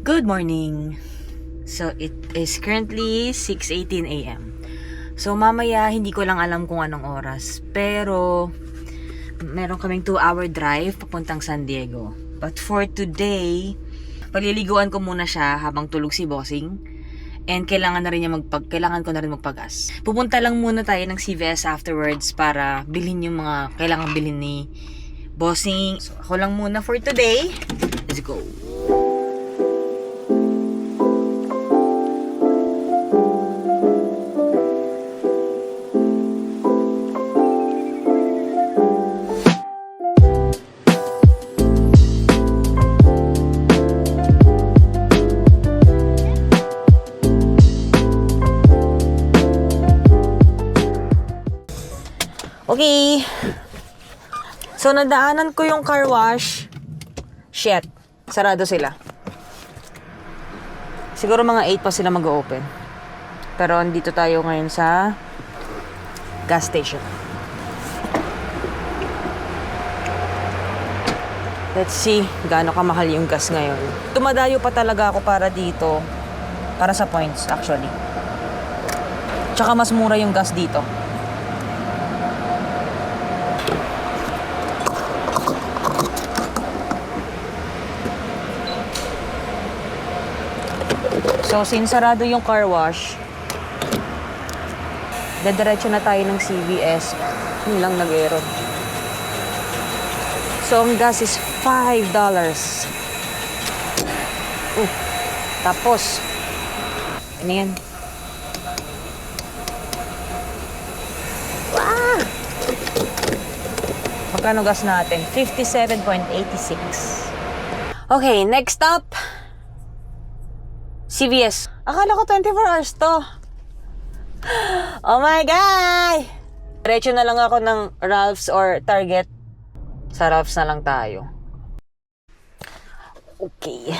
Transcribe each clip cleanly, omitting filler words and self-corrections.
Good morning! So, it is currently 6:18 a.m. So, mamaya, hindi ko lang alam kung anong oras. Pero, meron kaming 2-hour drive papuntang San Diego. But for today, paliliguan ko muna siya habang tulog si Bossing. And kailangan ko na rin magpagas. Pupunta lang muna tayo ng CVS afterwards para bilhin yung mga kailangan bilhin ni Bossing. So, ako lang muna for today. Let's go! Okay. So, nadaanan ko yung car wash. Shit. Sarado sila. Siguro mga 8 pa sila mag-open. Pero, andito tayo ngayon sa gas station. Let's see gaano kamahal yung gas ngayon. Tumadayo pa talaga ako para dito. Para sa points, actually. Tsaka mas mura yung gas dito. So, since sarado yung car wash, dediretso na tayo ng CVS. Yun lang nag-aero. So, ang gas is $5. Tapos, ano yan? Wow! Magkano gas natin? 57.86. Okay, next stop. CVS. Akala ko 24 hours to. Oh my God! Diretso na lang ako ng Ralph's or Target. Sa Ralph's na lang tayo. Okay.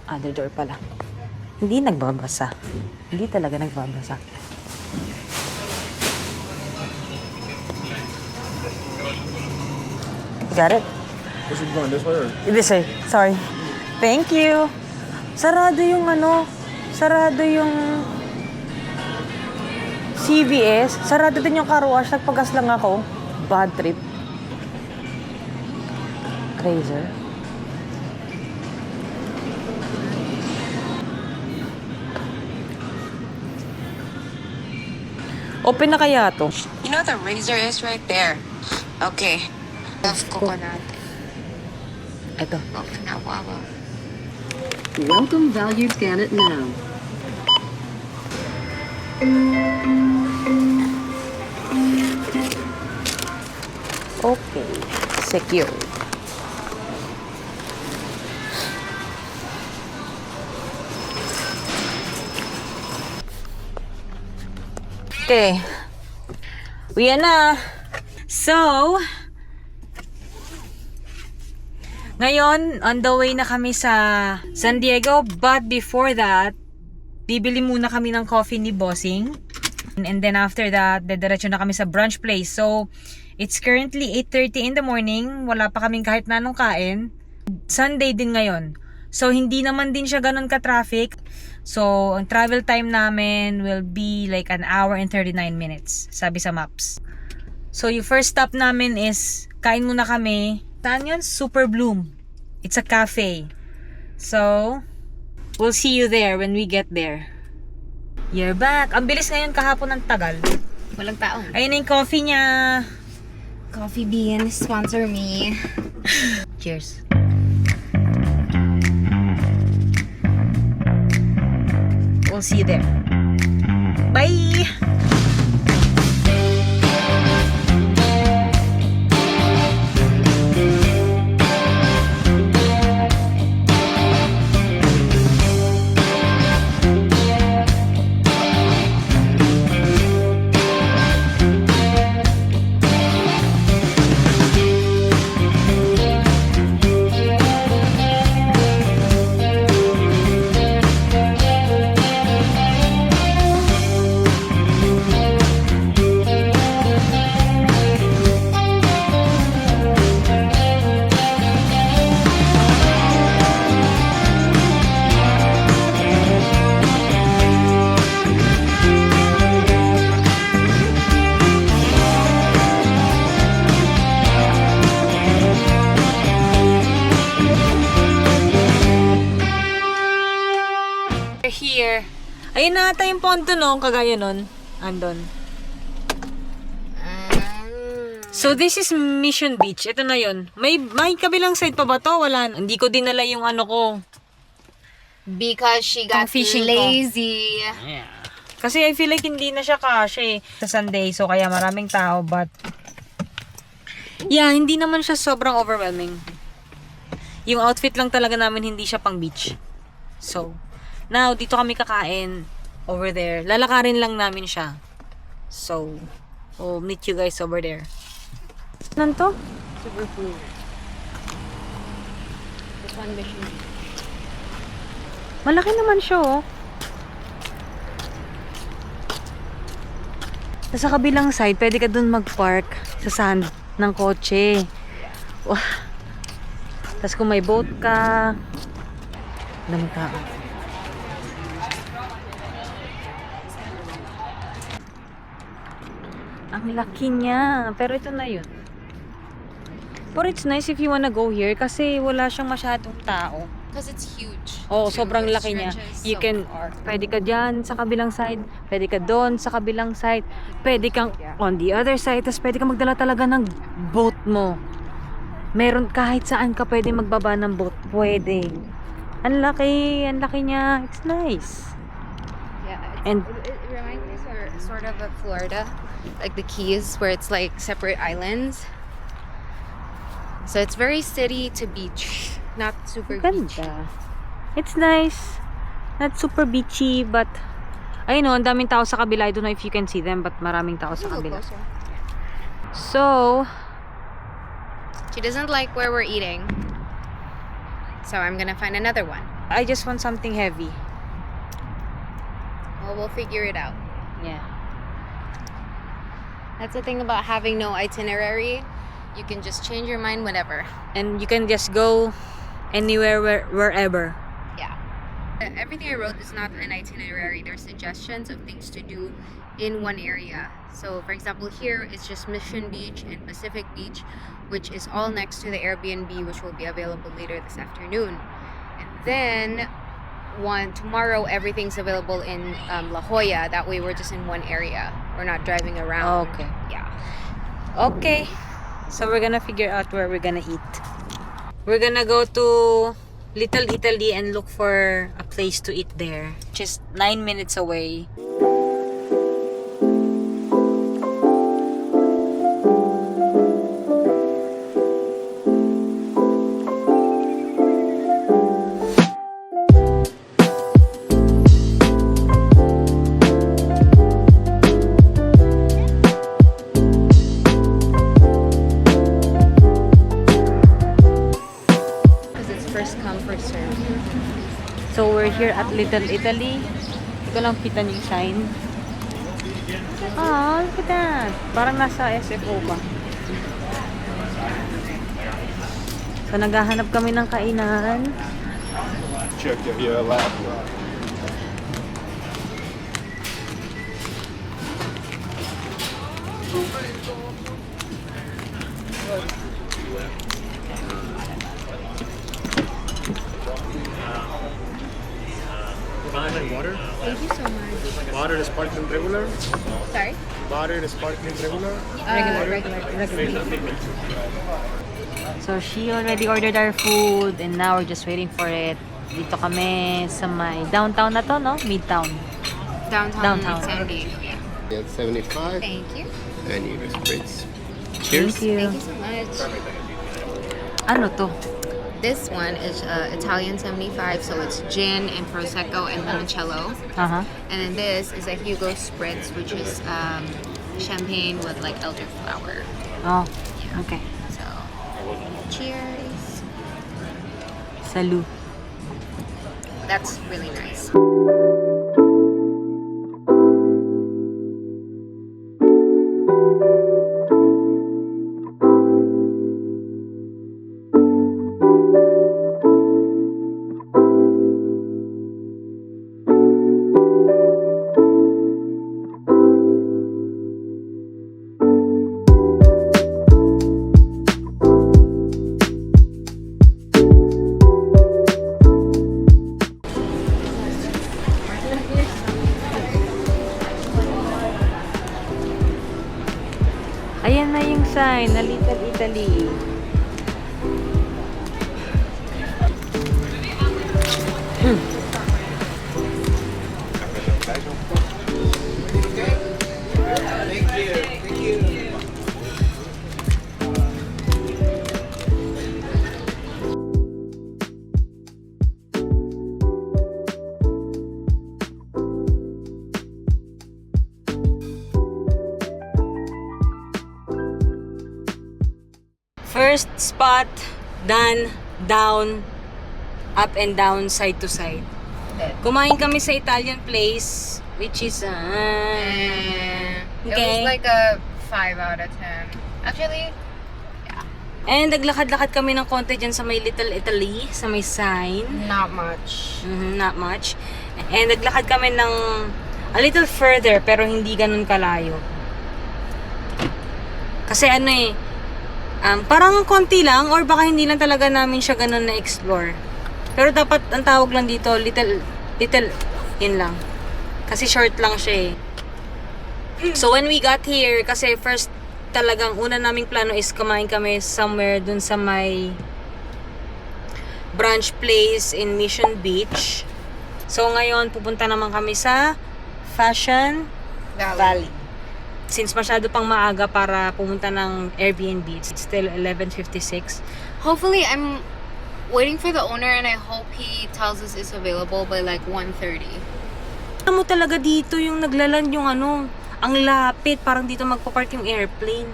Other door pala. Hindi nagbabasa. Hindi talaga nagbabasa. Got it? Is it going this way or? This way. Sorry. Thank you. Sarado yung sarado yung CVS. Sarado din yung car wash. Nagpagas lang ako. Bad trip. Crazy. Open na kaya to? You know the razor is right there. Okay. Love coconut. Ito. Coconut wawa. Welcome value, scan it now. Okay. Secure. Okay. Uwi na. So, ngayon, on the way na kami sa San Diego. But before that, bibili muna kami ng coffee ni Bossing. And then after that, dediretso na kami sa brunch place. So, it's currently 8:30 in the morning. Wala pa kaming kahit na anong kain. Sunday din ngayon. So, hindi naman din siya ganun ka-traffic. So, ang travel time namin will be like 1 hour and 39 minutes, sabi sa maps. So, yung first stop namin is, kain muna kami. Saan yun? Super Bloom. It's a cafe. So, we'll see you there when we get there. You're back. Ang bilis ngayon, kahapon ng tagal. Walang tao. Ayun na yung coffee niya. Coffee Bean, sponsor me. Cheers. We'll see you there. Bye! Ayun na ata yung pontoon, no? Kagaya nun. Andon. So, this is Mission Beach. Ito na yun. May kabilang side pa ba to? Wala. Hindi ko dinala yung ano ko. Because she got Fishing ko. lazy. Kasi I feel like hindi na siya kasya sa Sunday. So, kaya maraming tao. But, yeah, hindi naman siya sobrang overwhelming. Yung outfit lang talaga namin hindi siya pang beach. So, now, dito kami kakain over there. Lalakarin lang namin siya. So, we'll meet you guys over there. Nanto? Super cool. This one mission. Malaki naman siya, oh. Sa kabilang side, pwede ka dun mag-park sa sand ng kotse. Wow. Tapos kung may boat ka, daming tao. Ang laki niya. Pero ito na yun. But it's nice if you wanna go here kasi wala siyang masyadong tao. Because it's huge. Oo, too. sobrang It laki niya. stretches You so can, far. pwede ka dyan sa kabilang side, pwede ka doon sa kabilang side, pwede kang on the other side, tapos pwede kang magdala talaga ng boat mo. Meron kahit saan ka pwede magbaba ng boat. Pwede. Ang laki niya. It's nice. Yeah, And- it reminds me sort of Florida, like the Keys, where it's like separate islands. So it's very city to beach, not super beach. Ganda. It's nice. Not super beachy, but ayun no, ang daming tao sa kabila. I don't know if you can see them, but maraming tao sa kabila. So, She doesn't like where we're eating, so I'm gonna find another one. I just want something heavy. Well, we'll figure it out. Yeah. That's the thing about having no itinerary. You can just change your mind whenever. And you can just go anywhere, wherever. Yeah. Everything I wrote is not an itinerary. They're suggestions of things to do in one area. So, for example, here it's just Mission Beach and Pacific Beach, which is all next to the Airbnb, which will be available later this afternoon. And then, tomorrow, everything's available in La Jolla. That way, we're just in one area. We're not driving around. Okay. Yeah. Okay. So we're gonna figure out where we're gonna eat. We're gonna go to Little Italy and look for a place to eat there. Just 9 minutes away. Because it's first come, first serve. So we're here at Little Italy. Hindi ko lang kita yung sign. Ah, look at that. Parang nasa SFO pa. So naghahanap kami ng kainan. Check your lap. Wine and water. Thank you so much. Water is sparkling regular. Sorry? Water is sparkling regular. Regular. So she already ordered our food and now we're just waiting for it. Dito kami sa may downtown na to, no? Midtown. Downtown, Downtown. San Diego. Yeah. Get 75 Thank you. and you just spritz. Thank you. Thank you so much. Ano to? This one is Italian 75, so it's gin and prosecco and limoncello. Uh-huh. And then this is a Hugo Spritz, which is champagne with like elderflower. Oh, okay. So, cheers. Salud. That's really nice. sign na Little Italy. First spot, done, down, up and down, side to side. Kumain kami sa Italian place, which is, It okay. was like a 5 out of 10. Actually, And naglakad-lakad kami ng konti dyan sa may Little Italy, sa may sign. not much. Not much. And naglakad kami ng a little further, pero hindi ganun kalayo. Kasi ano eh, parang konti lang, or baka hindi lang talaga namin siya ganun na-explore. Pero dapat, ang tawag lang dito, little, yun lang. Kasi short lang siya eh. So when we got here, kasi first talagang una naming plano is kumain kami somewhere dun sa may brunch place in Mission Beach. So ngayon pupunta naman kami sa Fashion Valley. Since masyado pang maaga para pumunta ng Airbnb, it's still 11:56. Hopefully, I'm waiting for the owner and I hope he tells us it's available by like 1:30. Ano mo talaga dito yung naglaland yung ano, ang lapit, parang dito magpapark yung airplane.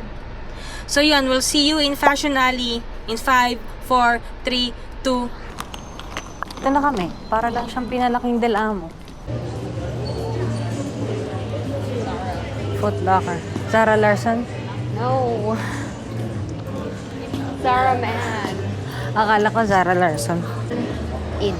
So yun, we'll see you in Fashion Alley in 5, 4, 3, 2. Ito na kami, para lang siyang pinalaking Del Amo. Foot Locker. Zara Larson? No. Zara man. Akala ko Zara Larson. In.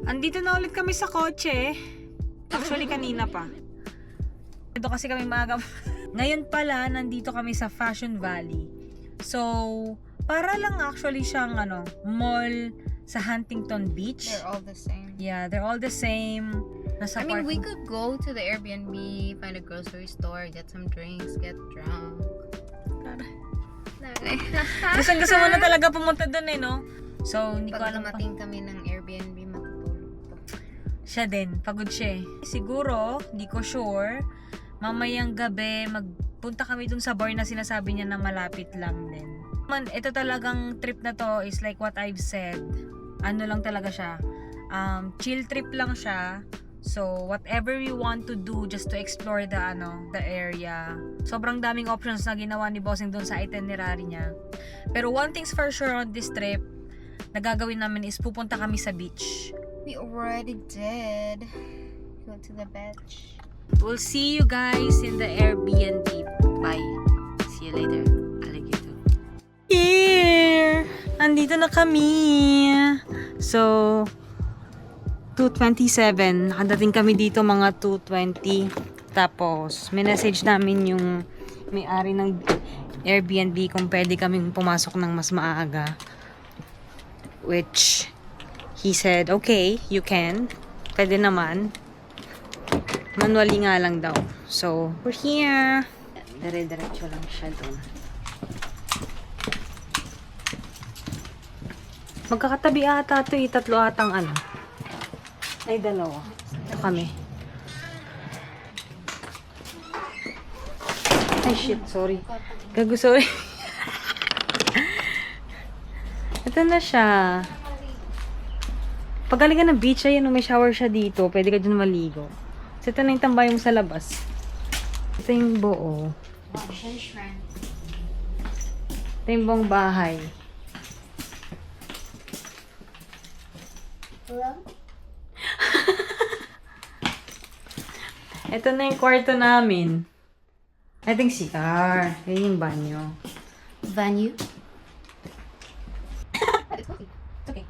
Andito na ulit kami sa kotse. Actually, kanina pa. Ito kasi kami maaga. Ngayon pala, nandito kami sa Fashion Valley. So, para lang actually siyang mall sa Huntington Beach. They're all the same. Yeah, they're all the same. Nasa I mean, we parking- could go to the Airbnb, find a grocery store, get some drinks, get drunk. Gusto mo na talaga pumunta doon eh, no? So, hindi ko Pag alam pa. dumating kami ng Airbnb, matutulog to. Siya din, pagod siya eh. Siguro, hindi ko sure, mamayang gabi, magpunta kami dun sa bar na sinasabi niya na malapit lang din. Ito talagang trip na to is like what I've said. Ano lang talaga siya. Chill trip lang siya. So, whatever we want to do just to explore the area. Sobrang daming options na ginawa ni Bossing dun sa itinerary niya. Pero one thing's for sure on this trip, na gagawin namin is pupunta kami sa beach. We already did. Go to the beach. We'll see you guys in the Airbnb. Bye. See you later. Alligator. Here! Andito na kami. So, 2:27. Nakadating kami dito mga 2:20. Tapos, minessage namin yung may-ari ng Airbnb kung pwede kaming pumasok ng mas maaga. Which, he said, okay, you can. Pwede naman. Manually nga lang daw. So, we're here. Dire-diretso lang siya doon. Magkakatabi ata ito eh. Tatlo atang ay, dalawa. Ito kami. Ay, shit. Sorry. Gago, sorry. Ito na siya. Pagaling ka ng beach, ayun, may shower siya dito. Pwede ka dyan maligo. So, ito na yung tambay mo sa labas. Ito yung buo. Ito yung buong bahay. Ito na yung kwarto namin. I think CR. Yan yung banyo. Venue. It's okay.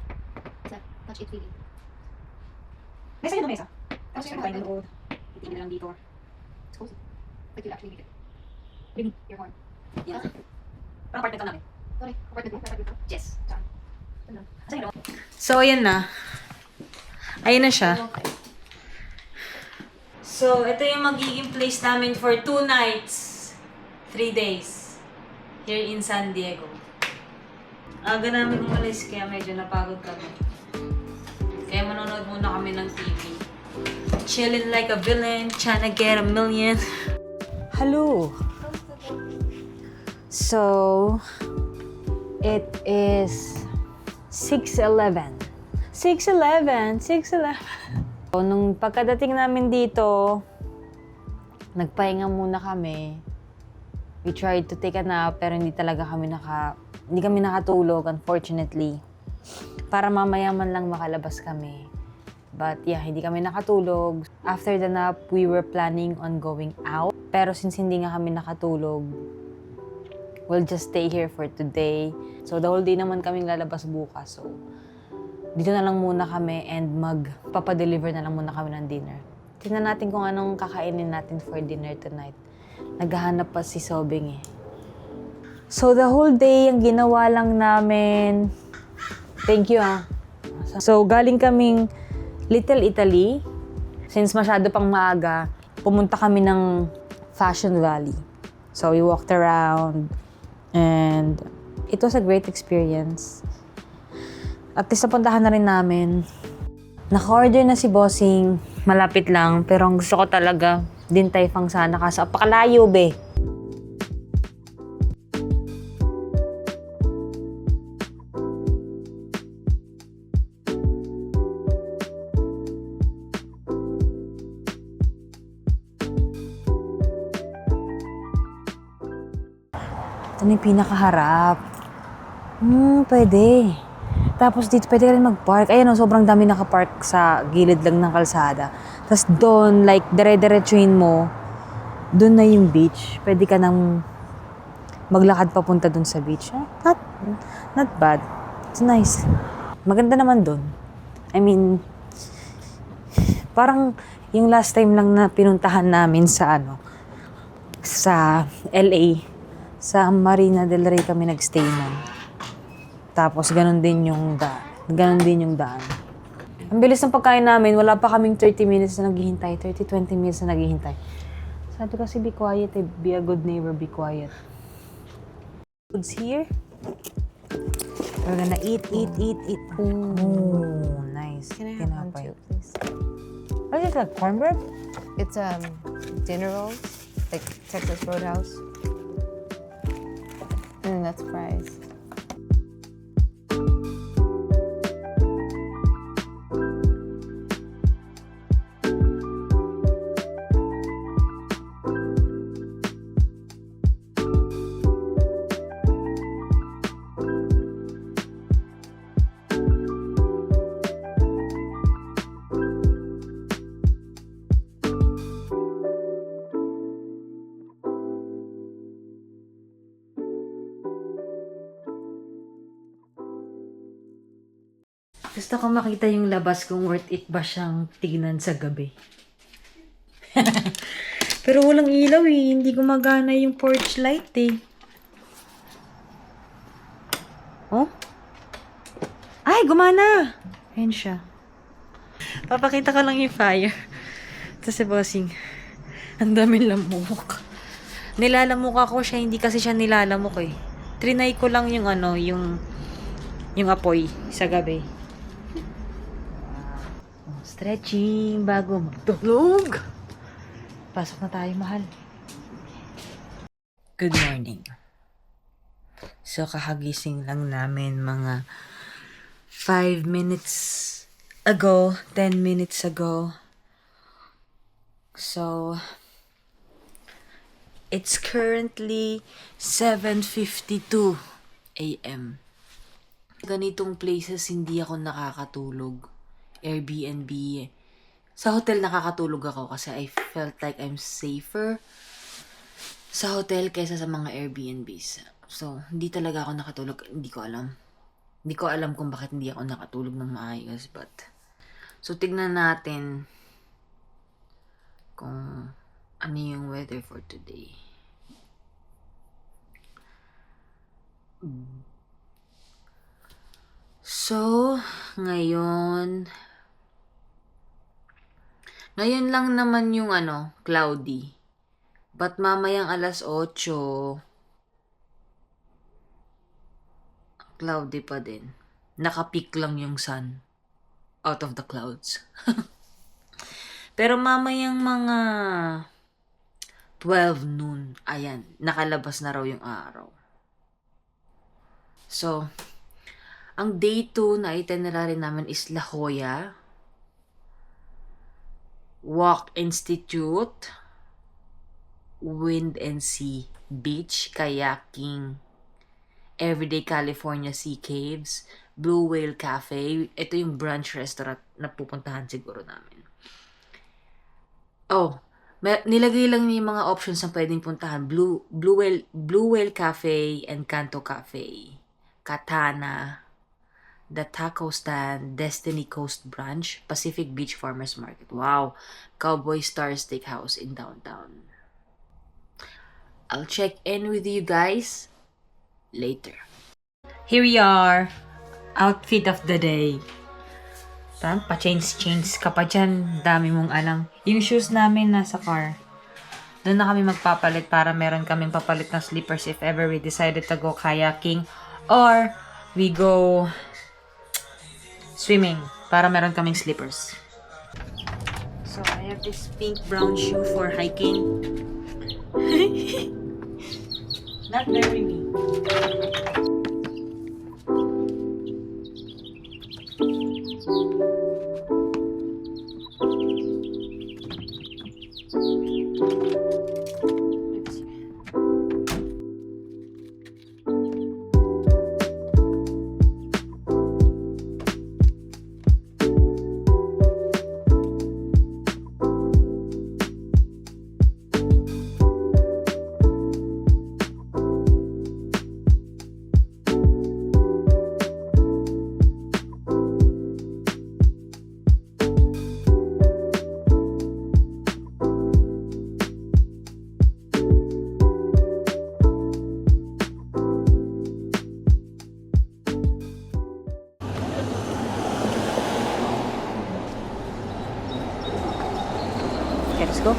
Touch it feeling. Mesa yun na mesa. Tapos yung bahay na loob. Itingin na lang dito. It's cozy. But you actually need it. Really? You're warm. Yeah. Parang part na ito namin. Okay. Apartment mo? Apartment mo? Yes. Saan? So, ayan na. Ayan na siya. Okay. So, ito yung magiging place namin for 2 nights, 3 days, here in San Diego. Aga namin umalis, kaya medyo napagod kami. Kaya manonood muna kami ng TV. Chilling like a villain, trying to get a million. Hello! So, it is 6:11. 6:11! 6:11! So, nung pagkadating namin dito, nagpahinga muna kami. We tried to take a nap, pero hindi kami nakatulog, unfortunately. Para mamaya man lang makalabas kami. But yeah, hindi kami nakatulog. After the nap, we were planning on going out. Pero since hindi nga kami nakatulog, we'll just stay here for today. So, the whole day naman kaming lalabas bukas. So, dito na lang muna kami and magpapadeliver na lang muna kami ng dinner. Tingnan natin kung anong kakainin natin for dinner tonight. Naghahanap pa si Sobing eh. So, the whole day, ang ginawa lang namin... Thank you ah. So, galing kaming Little Italy. Since masyado pang maaga, pumunta kami ng Fashion Valley. So, we walked around and it was a great experience. At least napuntahan na rin namin. Naka-order na si Bossing. Malapit lang. Pero ang gusto ko talaga, Din Tai Fung sana kasi apakalayo be. Ito na yung pinakaharap. Pwede. Tapos dito, pwede ka rin mag-park. Ayan o, sobrang dami nakapark sa gilid lang ng kalsada. Tapos doon, like, dire-diretsuin mo, doon na yung beach. Pwede ka nang maglakad papunta doon sa beach. Not bad. It's nice. Maganda naman doon. I mean, parang yung last time lang na pinuntahan namin sa sa LA, sa Marina del Rey kami nag-stay nun. Tapos, ganun din yung daan. Ang bilis ng pagkain namin, wala pa kaming 30 minutes na naghihintay. 20 minutes na naghihintay. Sabi kasi, be quiet eh. Be a good neighbor, be quiet. Food's here. We're gonna eat. Oh, nice. Can I have one too, please? What is that, cornbread? It's dinner rolls, like Texas Roadhouse. And that's fries. Gusto ko makita yung labas kung worth it ba siyang tignan sa gabi. Pero walang ilaw eh. Hindi gumagana yung porch light eh. Oh? Ay, gumana! Ayan siya. Papakita ko lang yung fire. Ito si Bossing. Ang daming lamok. Nilalamok ako siya. Hindi kasi siya nilalamok eh. Trinay ko lang yung yung apoy sa gabi. Stretching bago magtulog. Pasok na tayo, mahal. Good morning. So, kakagising lang namin mga 5 minutes ago, 10 minutes ago. So, It's currently 7:52 a.m. Ganitong places hindi ako nakakatulog. Airbnb. Sa hotel nakakatulog ako kasi I felt like I'm safer sa hotel kaysa sa mga Airbnbs. So, hindi talaga ako nakatulog. Hindi ko alam. Hindi ko alam kung bakit hindi ako nakatulog ng maayos. But, so, tignan natin kung ano yung weather for today. So, ngayon lang naman yung cloudy. But mamayang alas 8, cloudy pa din. Nakapeak lang yung sun out of the clouds. Pero mamayang mga 12 noon, ayan, nakalabas na raw yung araw. So, ang day 2 na itinerary namin is La Jolla, Walk Institute, Wind and Sea Beach, Kayaking, Everyday California Sea Caves, Blue Whale Cafe. Ito yung brunch restaurant na pupuntahan siguro namin. Oh, nilagay lang niya yung mga options na pwedeng puntahan. Blue Whale Cafe, Encanto Cafe, Katana, The Taco Stand, Destiny Coast Brunch, Pacific Beach Farmers Market. Wow! Cowboy Star Steakhouse in downtown. I'll check in with you guys later. Here we are. Outfit of the day. Pa-change ka pa dyan. Dami mong alam. Yung shoes namin nasa car. Doon na kami magpapalit para meron kaming papalit ng slippers if ever we decided to go kayaking or we go swimming para meron kaming slippers. So, I have this pink brown shoe for hiking. Not very me. Okay, let's go.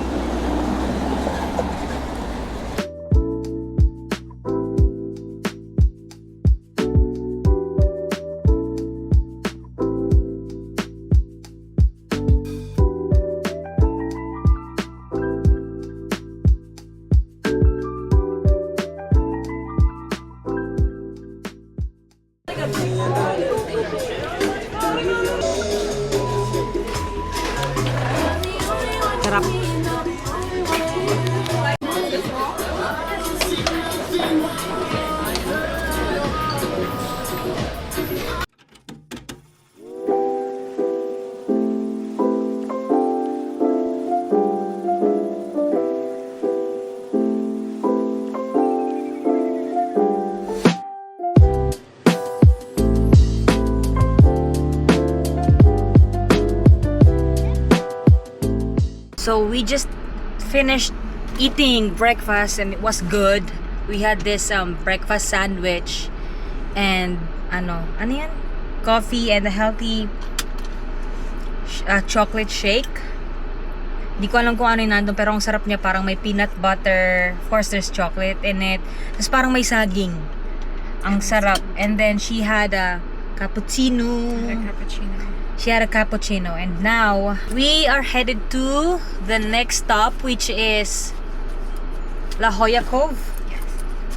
Sarap. So we just finished eating breakfast and it was good. We had this breakfast sandwich and ano yan? Coffee and a healthy chocolate shake. Di ko alam kung ano yung nandun pero ang sarap niya, parang may peanut butter, of course there's chocolate in it. Tapos parang may saging. Ang sarap. And then she had a cappuccino. She had a cappuccino. And now, we are headed to the next stop, which is La Jolla Cove. Yes.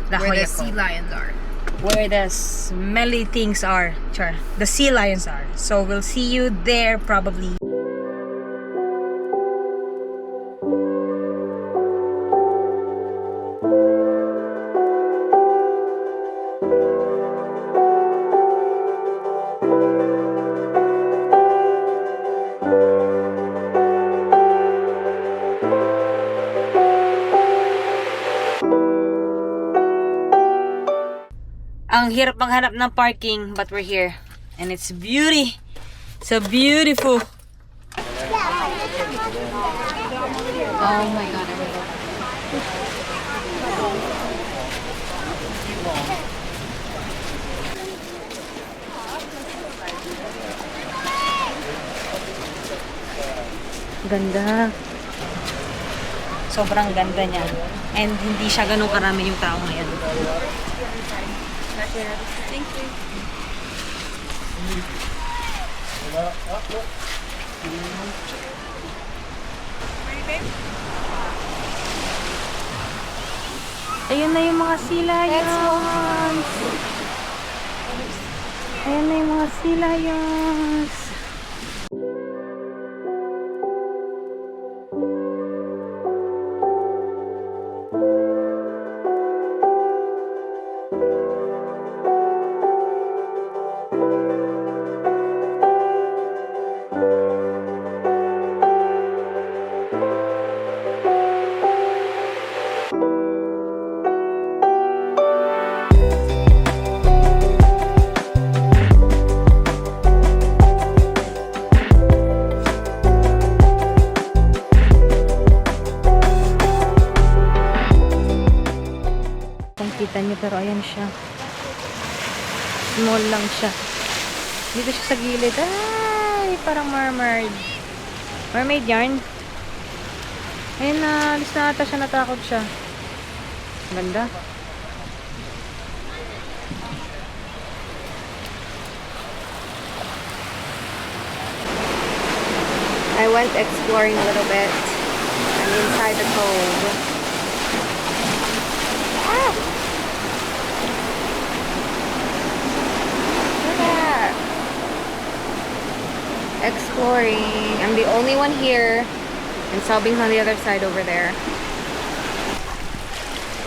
La Where Jolla the sea Cove. lions are. Where the smelly things are. Char. The sea lions are. So, we'll see you there probably. Ang hirap maghanap ng parking, but we're here. And it's beauty. So beautiful. Oh my god, I really Ganda. Sobrang ganda niya. And hindi siya ganun karami yung tao ngayon. Thank you. Ayun na yung mga silayons. Ayun na yung mga silayons. Kita niyo, pero ayan siya. Small lang siya. Dito siya sa gilid. Ay, parang mermaid. Mermaid yarn. Ayun na, alis na ata siya, natakot siya. Ganda. I went exploring a little bit. I'm inside the cove. Look at that. Exploring. I'm the only one here. And Sabing's on the other side over there.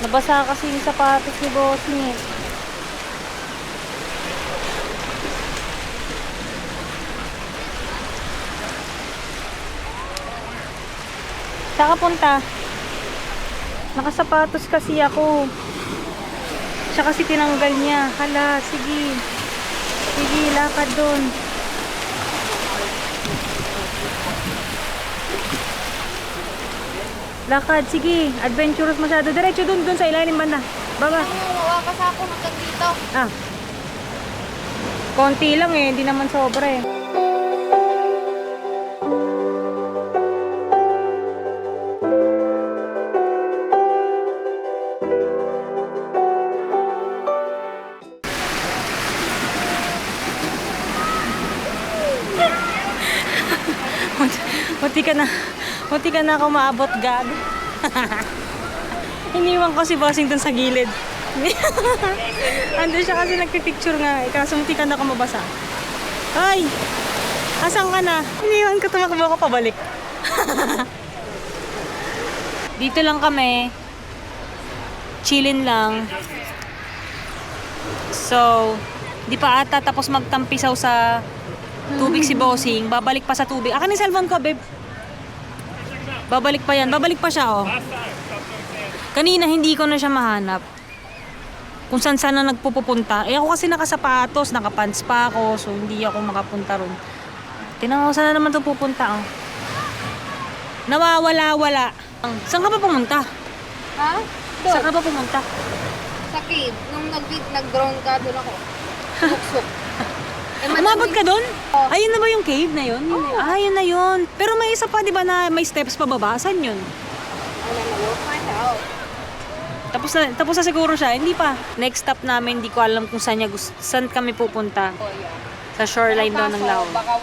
Nabasa kasi yung sapatos ni Bossing eh. Saan ka punta? Nakasapatos kasi ako. Siya kasi tinanggal niya. Hala, sige. Sige, lakad doon. Lakad, sige. Adventurous masyado. Diretso doon sa ilalim banda. Baba. Mawakas ako hanggang dito. Ah. Konti lang eh, hindi naman sobra eh. Munti ka na ako maabot, gag. Iniwan ko si Bossing dun sa gilid. Andun siya kasi nagpipicture nga. Kaso munti ka na ako mabasa. Ay! Asan ka na? Iniwan ko, tumakbo ako pabalik. Dito lang kami. Chillin lang. So, di pa ata tapos magtampisaw sa tubig si Bossing. Babalik pa sa tubig. Akin yung cellphone ko, babe. Babalik pa yan. Babalik pa siya, oh. Kanina, hindi ko na siya mahanap. Kung saan na nagpupunta. Eh, ako kasi nakasapatos, nakapants pa ako. So, hindi ako makapunta ron. Tinanong ko, saan na naman ito pupunta, oh. Nawawala-wala. Saan ka pa pumunta? Ha? Saan ka pa pumunta? Sa cave. Nung nag-drone ka, doon ako. Suksok. Umabot ka doon? Ayun na ba yung cave na yun? Ayun na yun. Pero may isa pa, di ba, na may steps pababa? Saan yun? We'll find out. Tapos na siguro siya. Hindi pa. Next stop namin, hindi ko alam kung saan kami pupunta. Sa shoreline daw ng Lao. Baka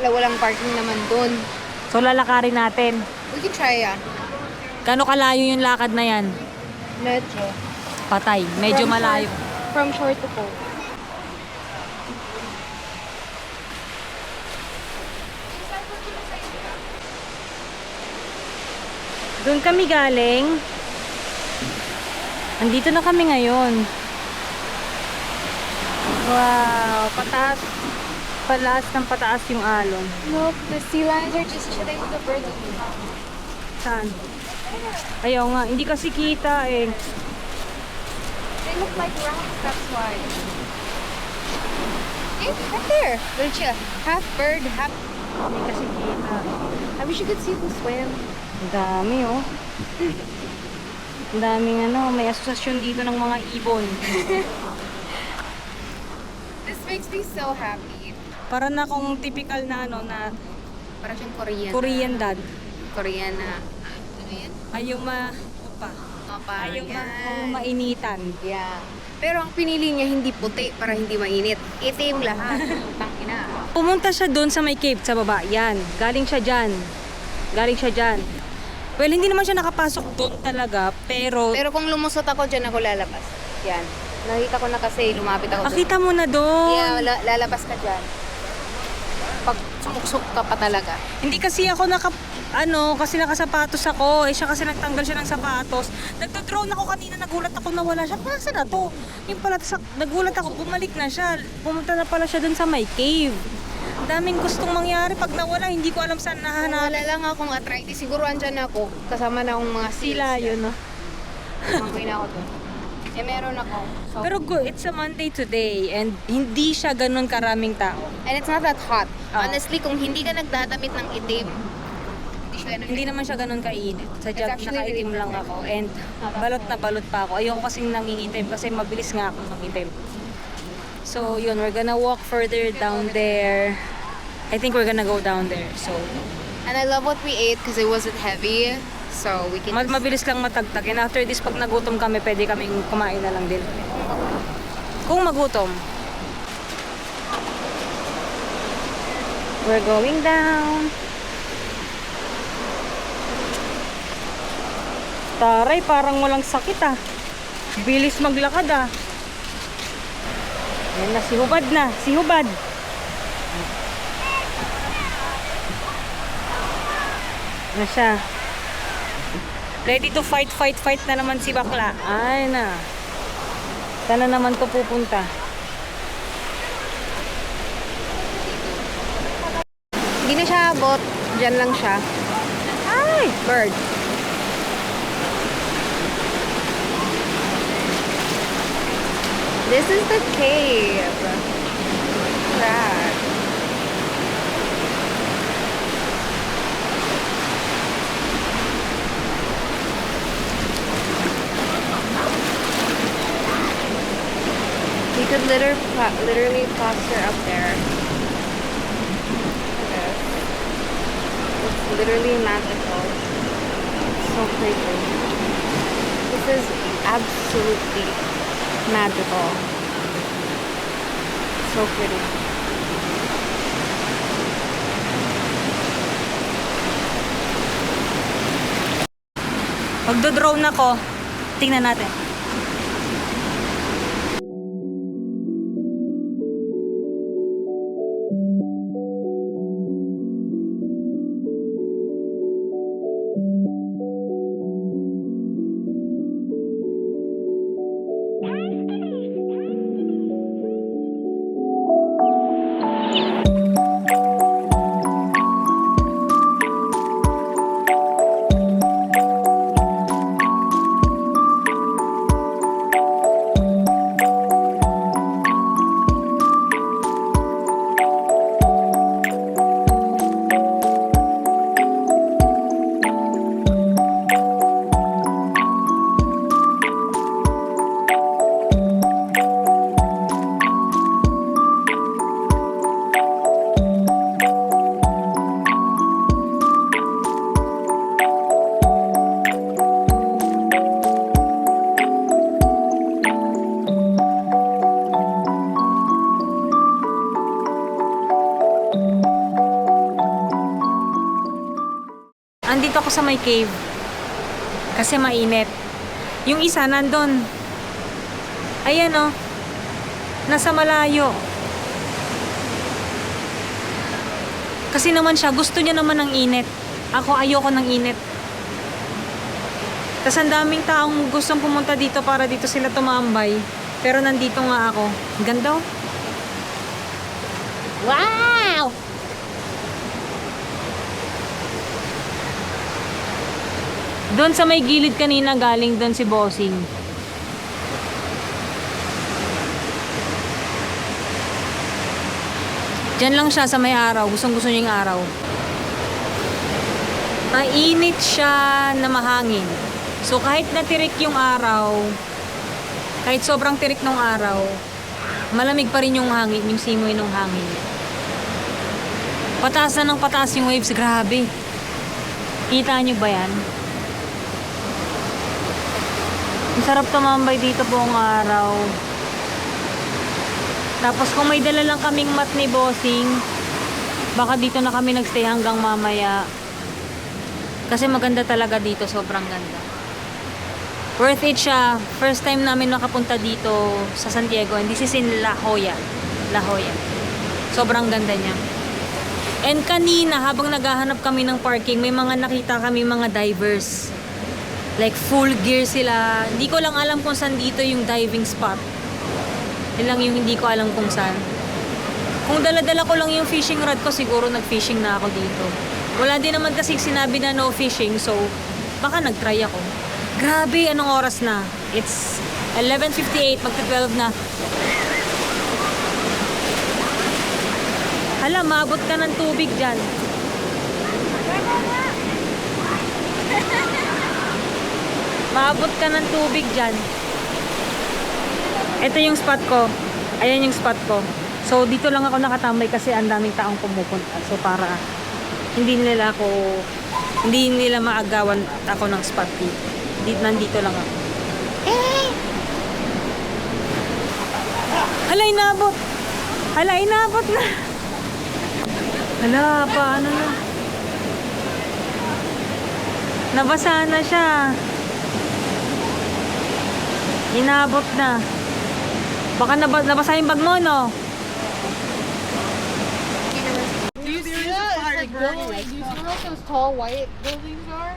walang parking naman doon. So lalakarin natin. We can try yan. Gano'ng kalayo yung lakad na yan? Medyo. Patay. Medyo malayo. From shore to cove. Doon kami galing. Andito na kami ngayon. Wow, pataas. Palaas ng pataas yung alon. Look, the sea lions are just chilling with the birds. Saan? Ayaw nga, hindi kasi kita eh. look like rats, that's why. Eh, right there. Look siya. Half bird, half... Hindi kasi kita. I wish you could see them swim. Ang dami, oh. Ang daming may asosasyon dito ng mga ibon. This makes me so happy. Para na akong typical na na Parang siyang Korean. Korean dad. Korean na... Ano yan? Ayaw opa. Opa, Ayaw yan. mainitan. Yeah. Pero ang pinili niya hindi puti para hindi mainit. Itim lahat. Tangina. Pumunta siya doon sa may cave sa baba. Yan. Galing siya dyan. Well, hindi naman siya nakapasok doon talaga, pero... Pero kung lumusot ako, dyan ako lalabas. Yan. Nakita ko na kasi, lumapit ako Nakita mo na doon. Yeah, lalabas ka dyan. Pag sumuksok ka pa talaga. Hindi kasi ako kasi nakasapatos ako. Siya kasi nagtanggal siya ng sapatos. Nagdo-drone ako kanina, nagulat ako na wala siya. Nasa na to? Yung pala, nagulat ako, bumalik na siya. Pumunta na pala siya dun sa my cave. Daming gustong mangyari pag nawala, hindi ko alam saan nahanap. Wala lang akong arthritis. Siguro andyan ako. Kasama na akong mga Sila yun, no? Mangkoy na ako doon. Eh, meron ako. So, Pero good, it's a Monday today and hindi siya ganun karaming tao. and it's not that hot. Oo. Honestly, kung hindi ka nagdadamit ng itim, hindi siya ganun. Hindi naman siya ganun kainit. Sa It's job, actually nakaitim really lang ako. And balot na balot pa ako. Ayoko kasing nangingitim kasi mabilis nga ako mangitim. So yun, we're gonna walk further down there. I think we're gonna go down there. So And I love what we ate because it wasn't heavy. So we can just... mabilis lang matagtag. And after this, pag nagutom kami, pwede kaming kumain na lang din. Kung magutom. We're going down. Taray, parang walang sakit ah. Bilis maglakad ah. Yan na, si Hubad na. Si Hubad. Na siya. Ready to fight na naman si bakla. Ay na. Saan na naman to pupunta? Hindi na siya abot. Diyan lang siya. Ay! Bird. This is the cave. Crap. You could literally plaster up there. Okay. It's literally magical. It's so pretty. This is absolutely magical. So pretty. Magdo-drone ako. Tingnan natin. Andito ako sa may cave. Kasi mainit. Yung isa nandun. Ayan o. Nasa malayo. Kasi naman siya, gusto niya naman ng init. Ako ayoko ng init. Tapos ang daming taong gustong pumunta dito para dito sila tumambay. Pero nandito nga ako. Ang ganda oh. Wow! Doon sa may gilid kanina galing doon si Bossing. Diyan lang siya sa may araw. Gustong-gusto niya yung araw. Mainit siya na mahangin. So kahit natirik yung araw, kahit sobrang tirik ng araw, malamig pa rin yung hangin, yung simoy ng hangin. Pataas na ng pataas yung waves. Grabe. Kita nyo ba yan? Ang sarap tumambay dito buong araw. Tapos kung may dala lang kaming mat ni Bossing, baka dito na kami nagstay hanggang mamaya. Kasi maganda talaga dito, sobrang ganda. Worth it siya. First time namin nakapunta dito sa San Diego, and this is in La Jolla. La Jolla. Sobrang ganda niya. And kanina, habang naghahanap kami ng parking, may mga nakita kami mga divers. Like full gear sila. Hindi ko lang alam kung saan dito yung diving spot. Yun lang yung hindi ko alam kung saan. Kung dala-dala ko lang yung fishing rod ko, siguro nag-fishing na ako dito. Wala din naman kasi sinabi na no fishing, so baka nag-try ako. Grabe, anong oras na? It's 11:58, magta-12 na. Hala, maabot ka ng tubig dyan. Maabot ka ng tubig dyan. Ito yung spot ko. Ayan yung spot ko. So, dito lang ako nakatambay kasi ang daming taong pumupunta. So, para hindi nila maagawan ako ng spot dito. Nandito lang ako. Hala, inabot! Hala, inabot na! Hala, paano na? Nabasa na siya. Inabot na. Baka nabasa yung bag mo, no? Do you see that? It's like billowing. Do you see what those tall white buildings are?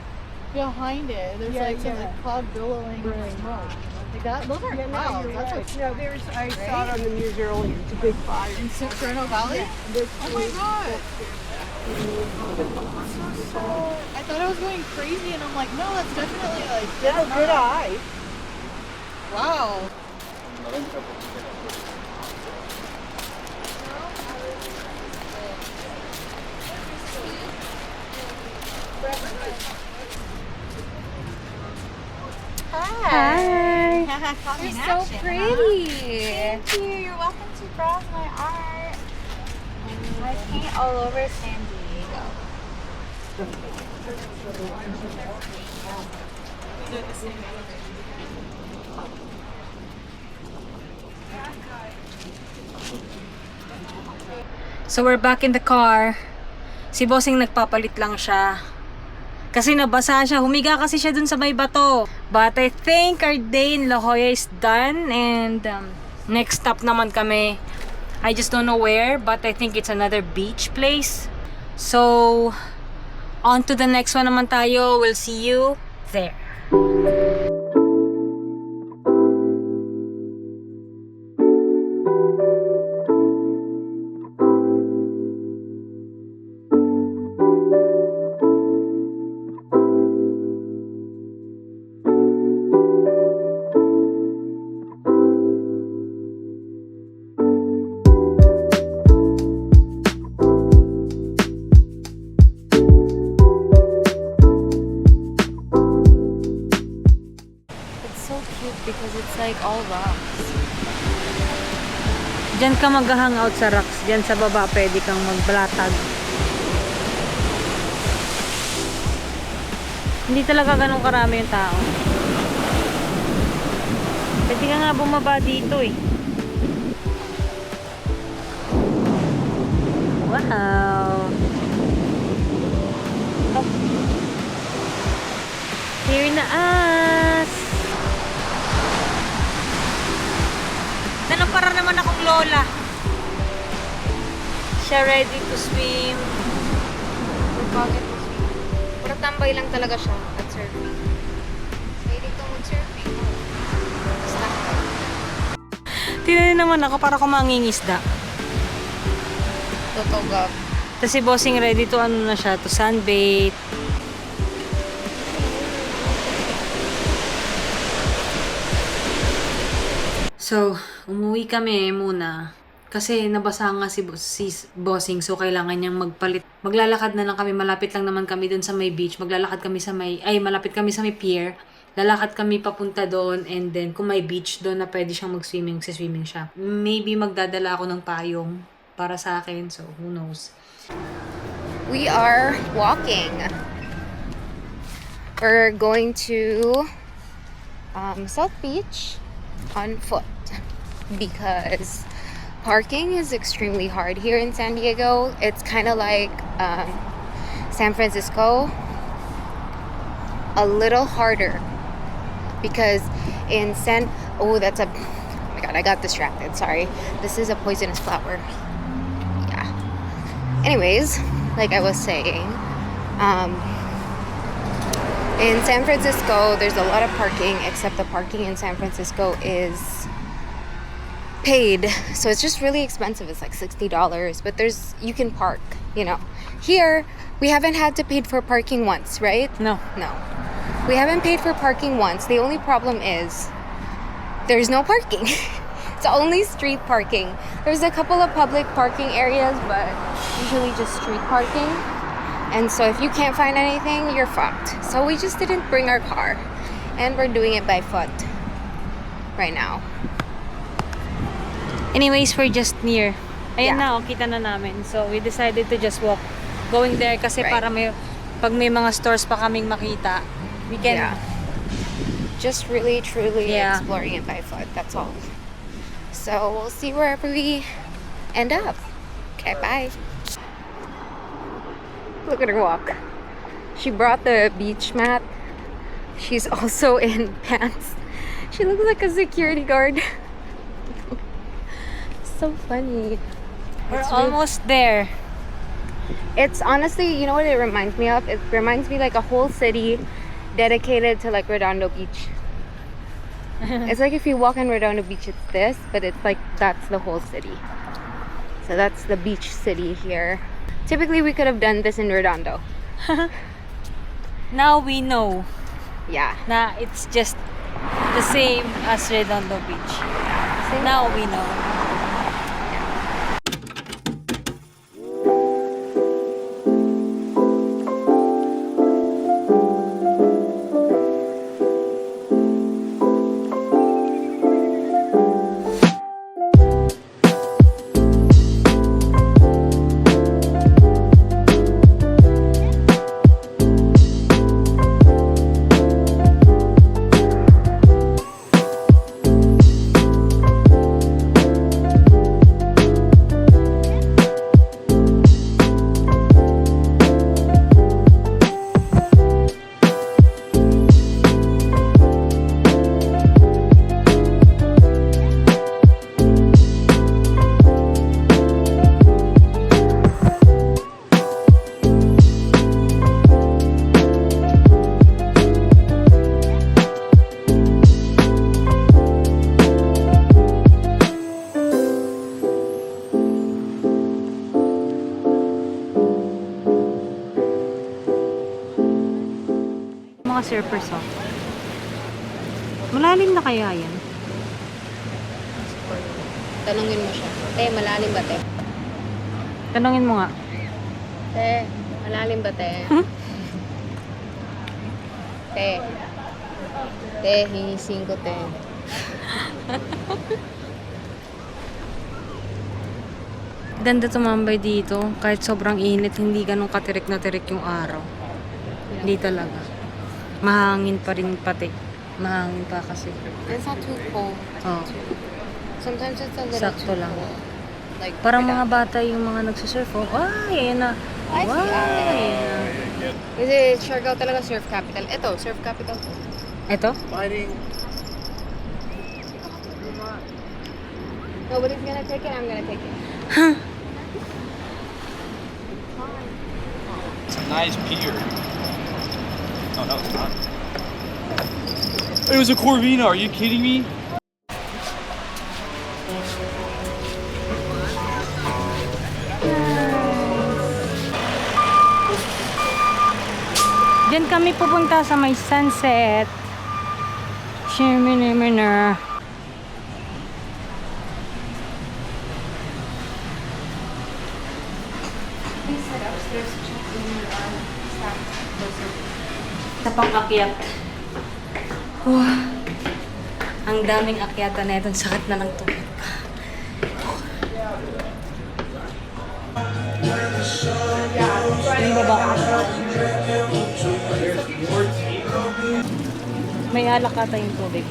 Behind it, there's like some cloud billowing smoke. Like that, those are clouds. That's what's Yeah, I saw it on the news earlier. It's a big fire. in Cicerno Valley. Oh my god! I thought I was going crazy, and I'm like, no, that's definitely like Good eye. wow. Hi! You're so pretty. Thank you. You're welcome to browse my art. I paint all over San Diego. So we're back in the car. Si Bossing nagpapalit lang siya. Kasi nabasa siya. Humiga kasi siya dun sa may bato. But I think our day in La Jolla is done. And next stop naman kami. I just don't know where. But I think it's another beach place. So, on to the next one naman tayo. We'll see you there. Because it's like all rocks. Diyan ka mag-hangout sa rocks. Diyan sa baba pwede kang magbalatag. Hindi talaga ganun karami yung tao. Pwede ka nga bumaba dito eh. Wow! Oh. Here na us! Para naman akong lola. Siya ready to swim. Bakit mo swim? Puro tambay lang talaga siya at surfing. Pwede ka mag-surfing. Stop ka. Tingnan naman ako para kumangingisda. Totoo gab. Tapos si Bossing ready to ano na siya, to sunbathe. So, umuwi kami muna. Kasi nabasa nga si Bossing, so kailangan niyang magpalit. Maglalakad na lang kami, malapit lang naman kami dun sa may beach. Malapit kami sa may pier. Lalakad kami papunta doon, and then kung may beach doon na pwede siyang mag-swimming, swimming siya. Maybe magdadala ako ng payong para sa akin, so who knows. We are walking. We're going to South Beach on foot because parking is extremely hard here in San Diego. It's kind of like San Francisco, a little harder because in oh my god, I got distracted, sorry. This is a poisonous flower. Yeah. Anyways, like I was saying, in San Francisco, there's a lot of parking, except the parking in San Francisco is paid, so it's just really expensive. It's like $60, but you can park, you know. Here we haven't had to pay for parking once, right? No. We haven't paid for parking once. The only problem is there's no parking. It's only street parking. There's a couple of public parking areas, but usually just street parking. And so if you can't find anything, you're fucked. So we just didn't bring our car, and we're doing it by foot right now. Anyways, we're just near. Ayan Yeah. na, kita na namin. So, we decided to just walk. Going there kasi Right. para pag may mga stores pa kaming makita, we can... Yeah. Just really, truly Yeah. exploring it by foot. That's all. So we'll see wherever we end up. Okay, bye. Look at her walk. She brought the beach mat. She's also in pants. She looks like a security guard. So funny. We're almost there. It's honestly, you know what it reminds me of? It reminds me like a whole city dedicated to like Redondo Beach. It's like if you walk in Redondo Beach, it's this, but it's like that's the whole city. So that's the beach city here. Typically, we could have done this in Redondo. Now we know Yeah. na it's just the same as Redondo Beach. Now we know. Mga surfers, oh. Malalim na kaya yan? Tanungin mo siya. Te, malalim ba, te? Tanungin mo nga. Te, malalim ba, te? Te. Te, hihising ko, te. Ganda tumambay dito. Kahit sobrang init, hindi ganun katirik na tirik yung araw. Hindi talaga. Mahangin pa rin pati. Mahangin pa kasi. It's not too cold. Oh, Sometimes it's a little sakto too lang. cold. Like, Parang mga bata yung mga nagsusurf. Oh, ay, ayan na. Ay, si Wow, ate. ayan na. Kasi Siargao talaga surf capital. Ito, surf capital. Ito? Nobody's gonna take it, I'm gonna take it. It's a nice pier. Oh, no, it's not. It was a Corvina. Are you kidding me? Diyan kami pupunta sa may sunset. Shimmy-nimmy-na. Sa pang-akyat. Ang daming akyatan na itong sakit na ng tubig. Yung baba ko. May alak ata yung tubig.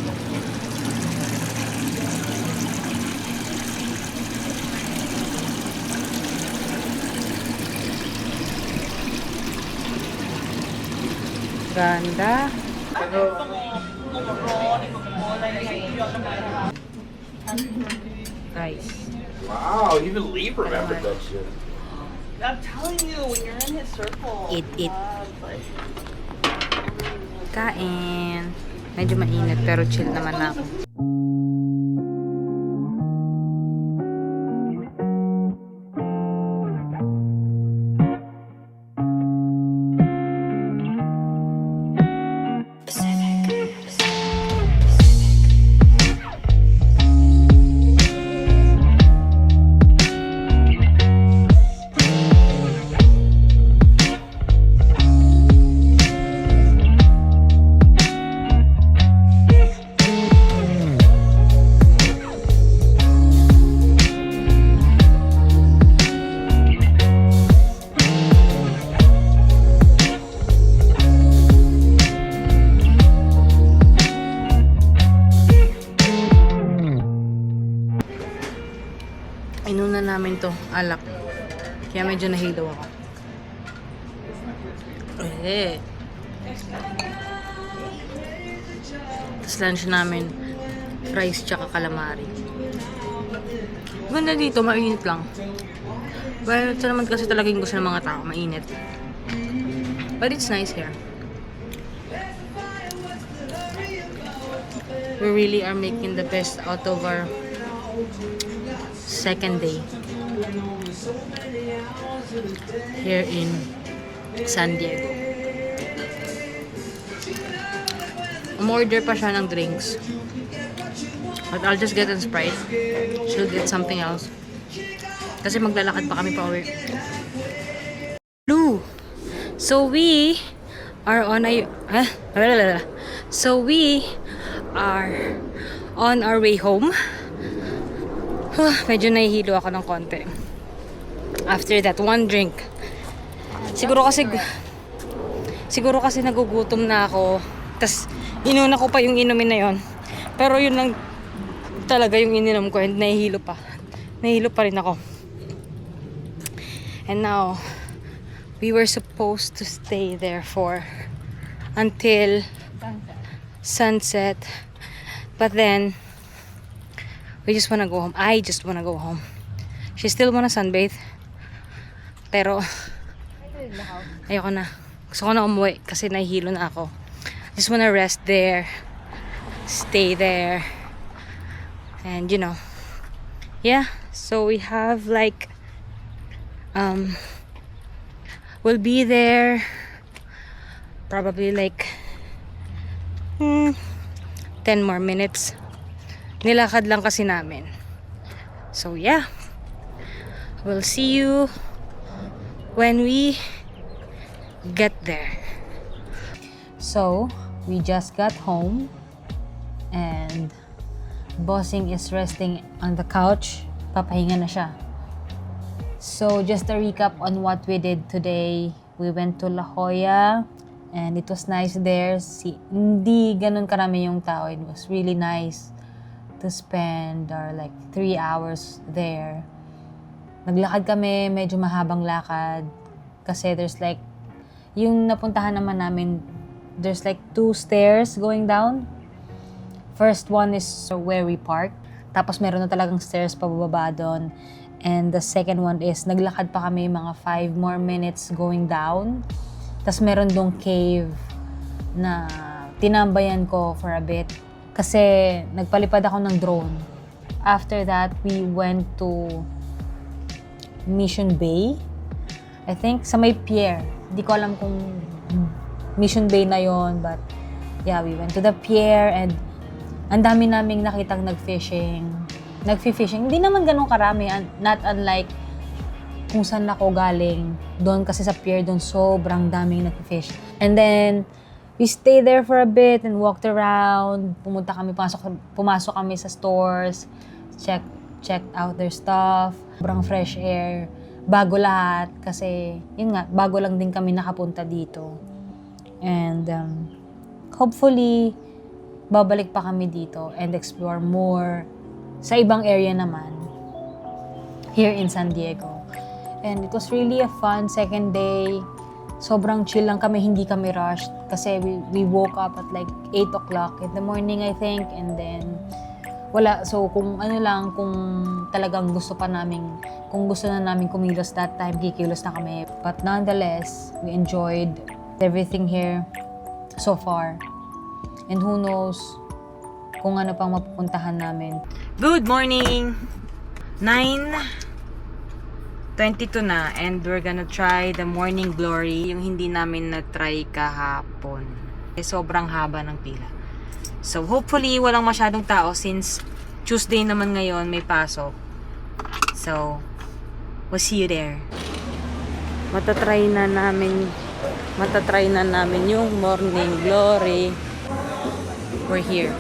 Ganda. Rice. Wow, even Lee remembered that shit. I'm telling you, when you're in his circle. Eat. Kain. Medyo mainit pero chill naman ako. Inuna namin to, alak. Kaya medyo nahilaw ako. Tapos lunch namin, fries tsaka calamari. Ganda dito, mainit lang. Well, ito naman kasi talagang gusto ng mga tao, mainit. But it's nice here. We really are making the best out of our second day here in San Diego. Umorder pa siya ng drinks. But I'll just get a Sprite. She'll get something else. Kasi maglalakad pa kami pa uwi. So we are on our way home. Medyo nahihilo ako ng konti. After that, one drink. Siguro kasi nagugutom na ako. Tas inuna ko pa yung inumin na yon. Pero yun lang talaga yung ininom ko and nahihilo pa. Nahihilo pa rin ako. And now, we were supposed to stay there until sunset. But then, we just wanna go home. I just wanna go home. She still wanna sunbathe. Pero, ayoko na. Gusto ko na umuwi kasi nahihilo na ako. Just wanna rest there. Stay there. And you know. Yeah. So we have like, we'll be there probably like 10 more minutes. Nilakad lang kasi namin. So yeah. We'll see you when we get there. So, we just got home and Bossing is resting on the couch. Papahinga na siya. So, just a recap on what we did today. We went to La Jolla and it was nice there. Hindi ganun karami yung tao. It was really nice to spend our like 3 hours there. Naglakad kami, medyo mahabang lakad. Kasi there's like, yung napuntahan naman namin, there's like 2 stairs going down. First one is where we parked. Tapos meron na talagang stairs pababa doon. And the second one is, naglakad pa kami mga 5 more minutes going down. Tapos meron dong cave na tinambayan ko for a bit. Kasi nagpalipad ako ng drone. After that, we went to Mission Bay. I think sa may pier. Hindi ko alam kung Mission Bay na yon, but yeah, we went to the pier and ang dami naming nakitang nag-fishing. Nag-fishing. Hindi naman ganun karami, not unlike kung saan ako galing. Doon kasi sa pier, doon sobrang daming nag-fish. And then, we stayed there for a bit and walked around. Pumasok kami sa stores, checked out their stuff. Sobrang fresh air. Bago lahat kasi, yun nga, bago lang din kami nakapunta dito. And hopefully, babalik pa kami dito and explore more sa ibang area naman here in San Diego. And it was really a fun second day. Sobrang chill lang kami, hindi kami rushed. Kasi we woke up at like 8 o'clock in the morning, I think. And then, wala. So, kung talagang gusto na namin kumilos that time, kikilos na kami. But nonetheless, we enjoyed everything here so far. And who knows kung ano pang mapupuntahan namin. Good morning! 9:22 na and we're gonna try the morning glory, yung hindi namin na-try kahapon. Sobrang haba ng pila. So hopefully walang masyadong tao since Tuesday naman ngayon may pasok. So we'll see you there. Matatry na namin yung morning glory. We're here.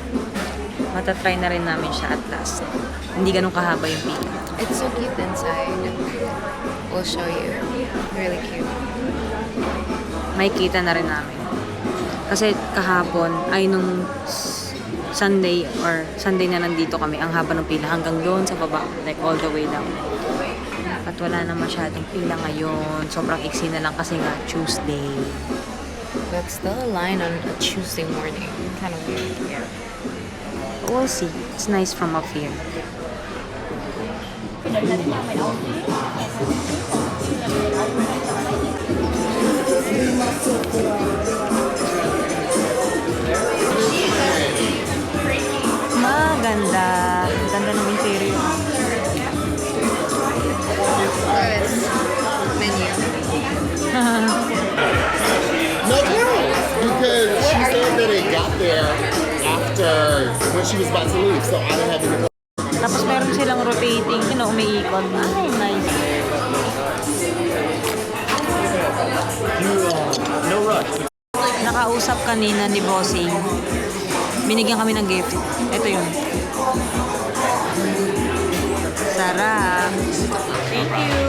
Matatry na rin namin siya at last. Hindi ganun kahaba yung pila. It's so cute inside. We'll show you. Really cute. May kita na rin namin. Kasi kahapon ay nung Sunday na nandito kami, ang haba ng pila hanggang doon sa baba, like all the way down. At wala na masyadong pila ngayon. Sobrang iksi na lang kasi nga Tuesday. But still a line on a Tuesday morning. Kind of weird. Yeah. But we'll see. It's nice from up here. Maganda. Ganda ng interior. Menu. No, because she said that it got there after when she was about to leave, so I didn't have any. Tapos meron silang rotating, umiikot. Ay, nice. No rush. Nakausap kanina ni Bossing. Binigyan kami ng gift. Ito yun. Sarap. Thank you.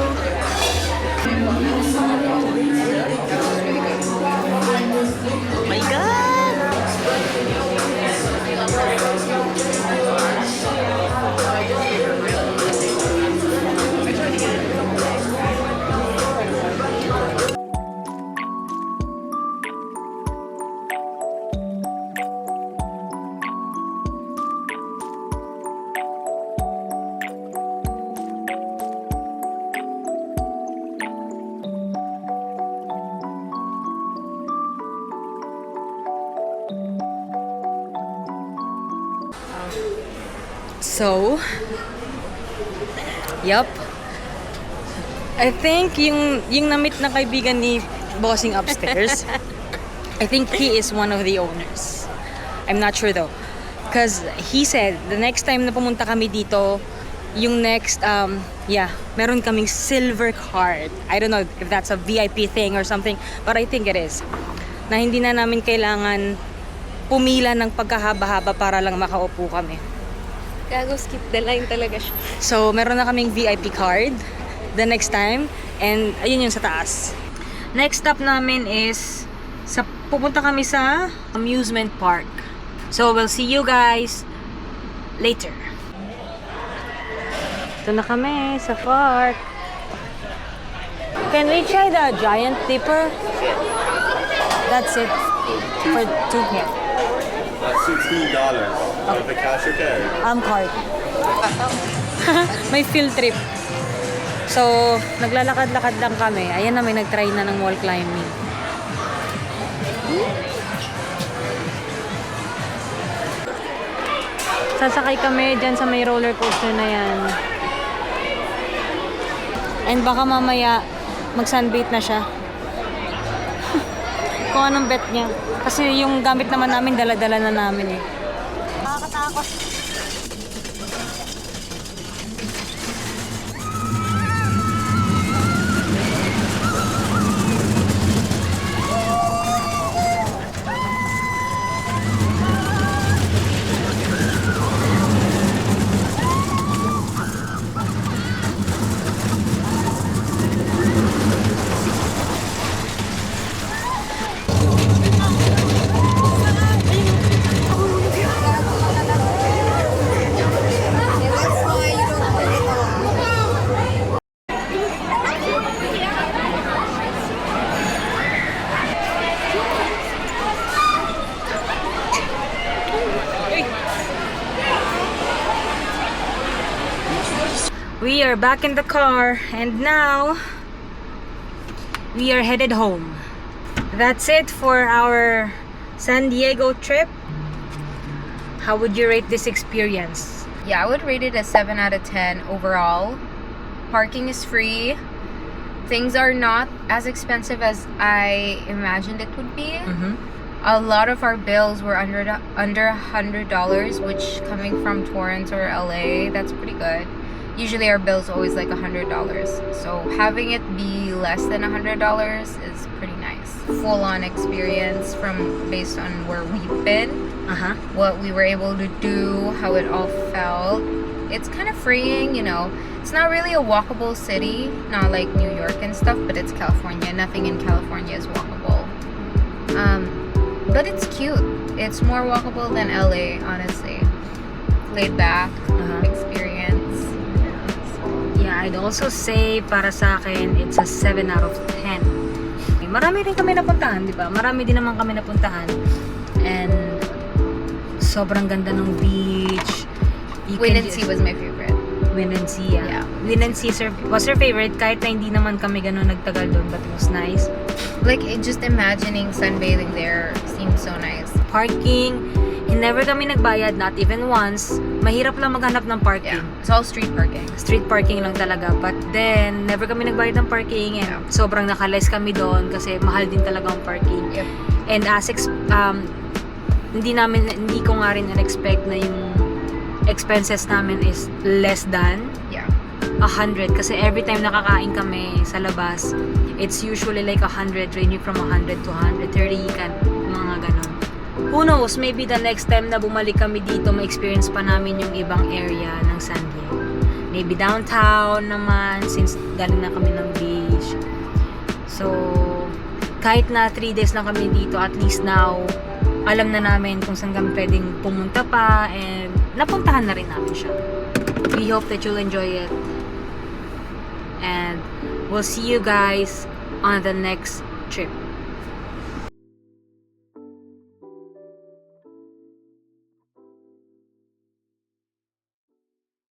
Oh my God! So, yup. I think yung na-meet na kaibigan ni Bossing upstairs, I think he is one of the owners. I'm not sure though. Because he said, the next time na pumunta kami dito, yung next, meron kaming silver card. I don't know if that's a VIP thing or something, but I think it is. Na hindi na namin kailangan pumila ng pagkahaba-haba para lang makaupo kami. Gago, skip the line talaga siya. So, meron na kaming VIP card the next time. And, ayun yung sa taas. Next stop namin is, pupunta kami sa amusement park. So, we'll see you guys later. Ito na kami sa park. Can we try the giant dipper? That's it. For 2 here. That's $16. Okay. The cash or carry? Card. May field trip. So, naglalakad-lakad lang kami. Ayan na, may nag-try na ng wall climbing. Sasakay kami dyan sa may roller coaster na yan. And baka mamaya, mag-sunbait na siya. Kung anong bet niya. Kasi yung gamit naman namin, dala-dala na namin eh. Nakakatakot. We are back in the car and now we are headed home. That's it for our San Diego trip. How would you rate this experience? Yeah, I would rate it a 7 out of 10 overall. Parking is free. Things are not as expensive as I imagined it would be. A lot of our bills were under $100, which coming from Torrance or LA, that's pretty good. Usually our bill's always like $100, so having it be less than $100 is pretty nice. Full-on experience based on where we've been, what we were able to do, how it all felt. It's kind of freeing, you know. It's not really a walkable city, not like New York and stuff, but it's California. Nothing in California is walkable. But it's cute. It's more walkable than LA, honestly. Laid back experience. Yeah, I'd also say para sa akin, it's a 7 out of 10. Marami rin kami napuntahan, di ba? Marami din naman kami napuntahan. And sobrang ganda ng beach. Wind and Sea was my favorite. Wind and Sea, yeah. Wind and Sea was her favorite kahit na hindi naman kami ganun nagtagal doon, but it was nice. Like, just imagining sunbathing there seemed so nice. Parking, never kami nagbayad, not even once. Mahirap lang maghanap ng parking. Yeah, it's all street parking. Street parking lang talaga. But then, never kami nagbayad ng parking and sobrang nakaless kami doon kasi mahal din talaga ang parking. Yep. And as hindi ko nga rin expect na yung expenses namin is less than 100 kasi every time nakakain kami sa labas, it's usually like 100, ranging from 100 to 130 mga ganon. Who knows, maybe the next time na bumalik kami dito, ma-experience pa namin yung ibang area ng San Diego. Maybe downtown naman, since galing na kami ng beach. So, kahit na 3 days lang kami dito, at least now, alam na namin kung saan kami pwedeng pumunta pa, and napuntahan na rin namin siya. We hope that you'll enjoy it. And we'll see you guys on the next